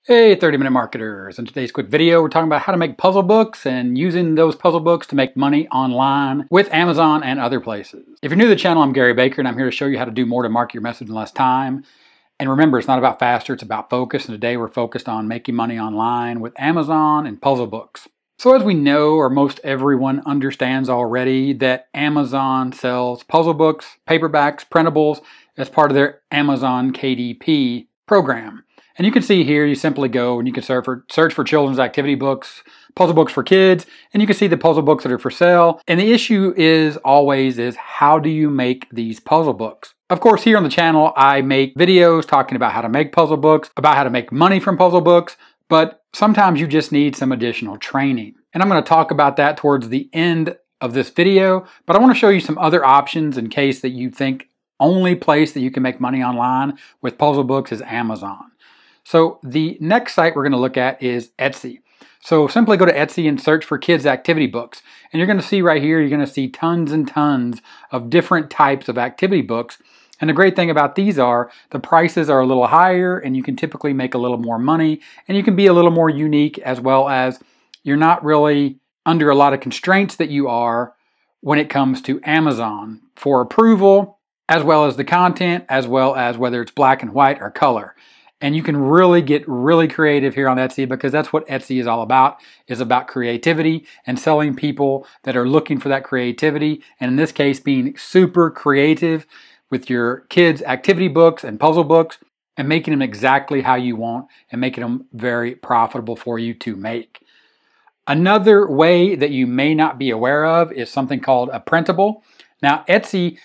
Hey 30-minute marketers. In today's quick video, we're talking about how to make puzzle books and using those puzzle books to make money online with Amazon and other places. If you're new to the channel, I'm Gary Baker and I'm here to show you how to do more to market your message in less time. And remember, it's not about faster, it's about focus. And today we're focused on making money online with Amazon and puzzle books. So as we know, or most everyone understands already, that Amazon sells puzzle books, paperbacks, printables as part of their Amazon KDP program. And you can see here, you simply go and you can search for children's activity books, puzzle books for kids, and you can see the puzzle books that are for sale. And the issue is always how do you make these puzzle books? Of course, here on the channel, I make videos talking about how to make puzzle books, about how to make money from puzzle books, but sometimes you just need some additional training. And I'm going to talk about that towards the end of this video, but I want to show you some other options in case that you think only place that you can make money online with puzzle books is Amazon. So the next site we're going to look at is Etsy. So simply go to Etsy and search for kids activity books. And you're going to see right here, you're going to see tons and tons of different types of activity books. And the great thing about these are the prices are a little higher and you can typically make a little more money and you can be a little more unique, as well as you're not really under a lot of constraints that you are when it comes to Amazon for approval, as well as the content, as well as whether it's black and white or color. And you can really get really creative here on Etsy, because that's what Etsy is all about, is about creativity and selling people that are looking for that creativity. And in this case, being super creative with your kids' activity books and puzzle books and making them exactly how you want and making them very profitable for you to make. Another way that you may not be aware of is something called a printable. Now, Etsy,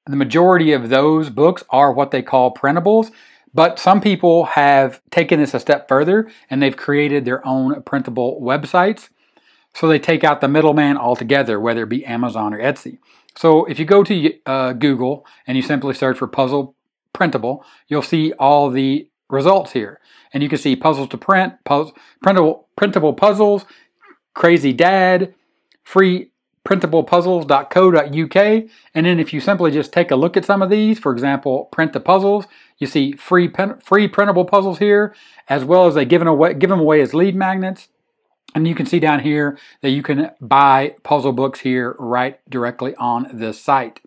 the majority of those books are what they call printables. But some people have taken this a step further and they've created their own printable websites. So they take out the middleman altogether, whether it be Amazon or Etsy. So if you go to Google and you simply search for puzzle printable, you'll see all the results here. And you can see puzzles to print, printable puzzles, crazy dad, free printablepuzzles.co.uk. And then if you simply just take a look at some of these, for example, print the puzzles, you see free printable puzzles here, as well as they give them away as lead magnets. And you can see down here that you can buy puzzle books here right directly on this site.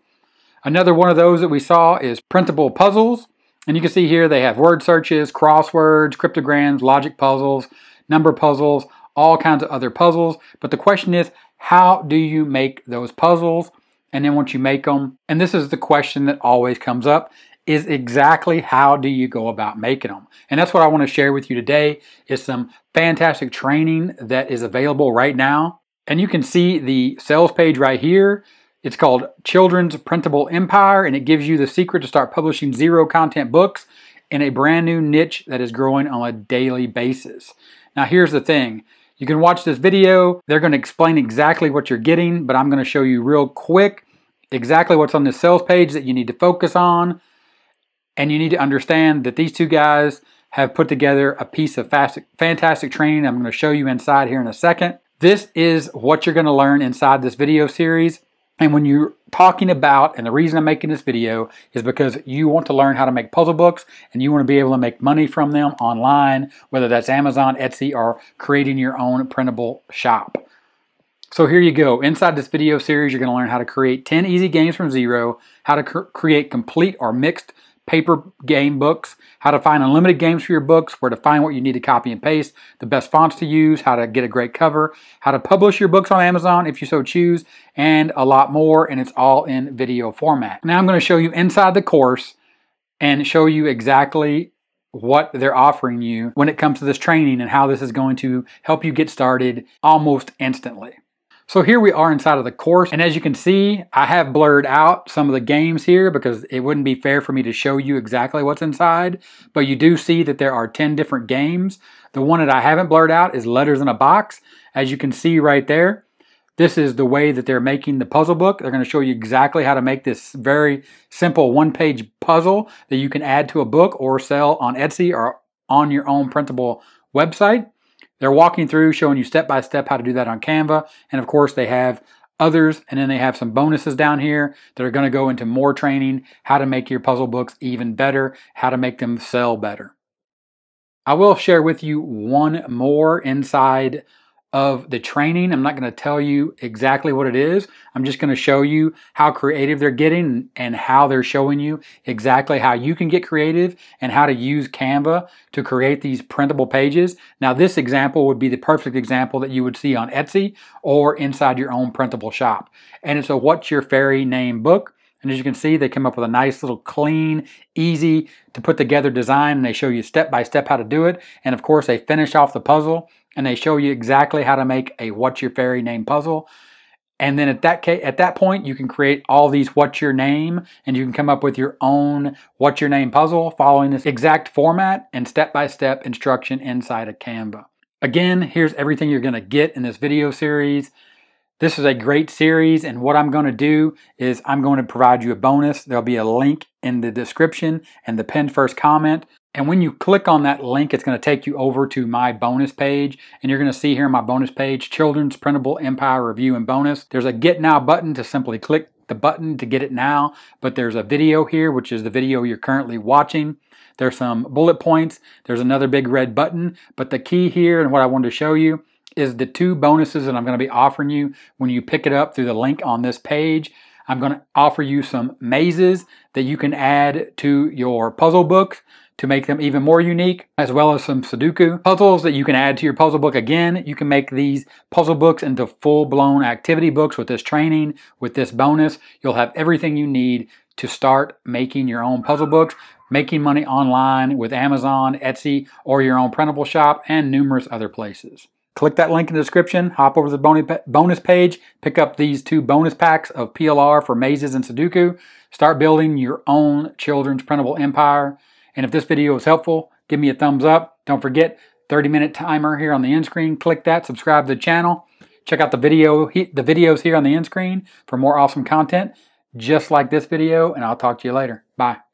Another one of those that we saw is Printable Puzzles. And you can see here they have word searches, crosswords, cryptograms, logic puzzles, number puzzles, all kinds of other puzzles. But the question is, how do you make those puzzles? And then once you make them, and this is the question that always comes up, is exactly how do you go about making them? And that's what I want to share with you today, is some fantastic training that is available right now. And you can see the sales page right here. It's called Children's Printable Empire, and it gives you the secret to start publishing zero content books in a brand new niche that is growing on a daily basis. Now here's the thing. You can watch this video. They're going to explain exactly what you're getting, but I'm going to show you real quick exactly what's on this sales page that you need to focus on. And you need to understand that these two guys have put together a piece of fantastic training I'm going to show you inside here in a second. This is what you're going to learn inside this video series. And when you're talking about, and the reason I'm making this video is because you want to learn how to make puzzle books and you want to be able to make money from them online, whether that's Amazon, Etsy, or creating your own printable shop. So here you go. Inside this video series, you're going to learn how to create 10 easy games from zero, how to create complete or mixed paper game books, how to find unlimited games for your books, where to find what you need to copy and paste, the best fonts to use, how to get a great cover, how to publish your books on Amazon if you so choose, and a lot more, and it's all in video format. Now I'm going to show you inside the course and show you exactly what they're offering you when it comes to this training and how this is going to help you get started almost instantly. So here we are inside of the course, and as you can see, I have blurred out some of the games here because it wouldn't be fair for me to show you exactly what's inside, but you do see that there are 10 different games. The one that I haven't blurred out is Letters in a Box. As you can see right there, this is the way that they're making the puzzle book. They're going to show you exactly how to make this very simple one-page puzzle that you can add to a book or sell on Etsy or on your own printable website. They're walking through, showing you step-by-step how to do that on Canva. And of course, they have others, and then they have some bonuses down here that are going to go into more training, how to make your puzzle books even better, how to make them sell better. I will share with you one more inside of the training. I'm not going to tell you exactly what it is. I'm just going to show you how creative they're getting and how they're showing you exactly how you can get creative and how to use Canva to create these printable pages. Now, this example would be the perfect example that you would see on Etsy or inside your own printable shop. And it's a What's Your Fairy Name book. And as you can see, they come up with a nice little clean, easy to put together design, and they show you step by step how to do it. And of course, they finish off the puzzle and they show you exactly how to make a What's Your Fairy Name puzzle. And then at that point, you can create all these What's Your Name, and you can come up with your own What's Your Name puzzle following this exact format and step-by-step instruction inside of Canva. Again, here's everything you're going to get in this video series. This is a great series, and what I'm going to do is I'm going to provide you a bonus. There'll be a link in the description and the pinned first comment. And when you click on that link, it's going to take you over to my bonus page. And you're going to see here on my bonus page, Children's Printable Empire Review and Bonus. There's a Get Now button to simply click the button to get it now. But there's a video here, which is the video you're currently watching. There's some bullet points. There's another big red button. But the key here and what I wanted to show you is the two bonuses that I'm going to be offering you when you pick it up through the link on this page. I'm going to offer you some mazes that you can add to your puzzle book to make them even more unique, as well as some Sudoku puzzles that you can add to your puzzle book. Again, you can make these puzzle books into full-blown activity books with this training, with this bonus. You'll have everything you need to start making your own puzzle books, making money online with Amazon, Etsy, or your own printable shop, and numerous other places. Click that link in the description, hop over to the bonus page, pick up these two bonus packs of PLR for mazes and Sudoku. Start building your own children's printable empire. And if this video was helpful, give me a thumbs up. Don't forget, 30-minute timer here on the end screen. Click that, subscribe to the channel. Check out the videos here on the end screen for more awesome content just like this video, and I'll talk to you later. Bye.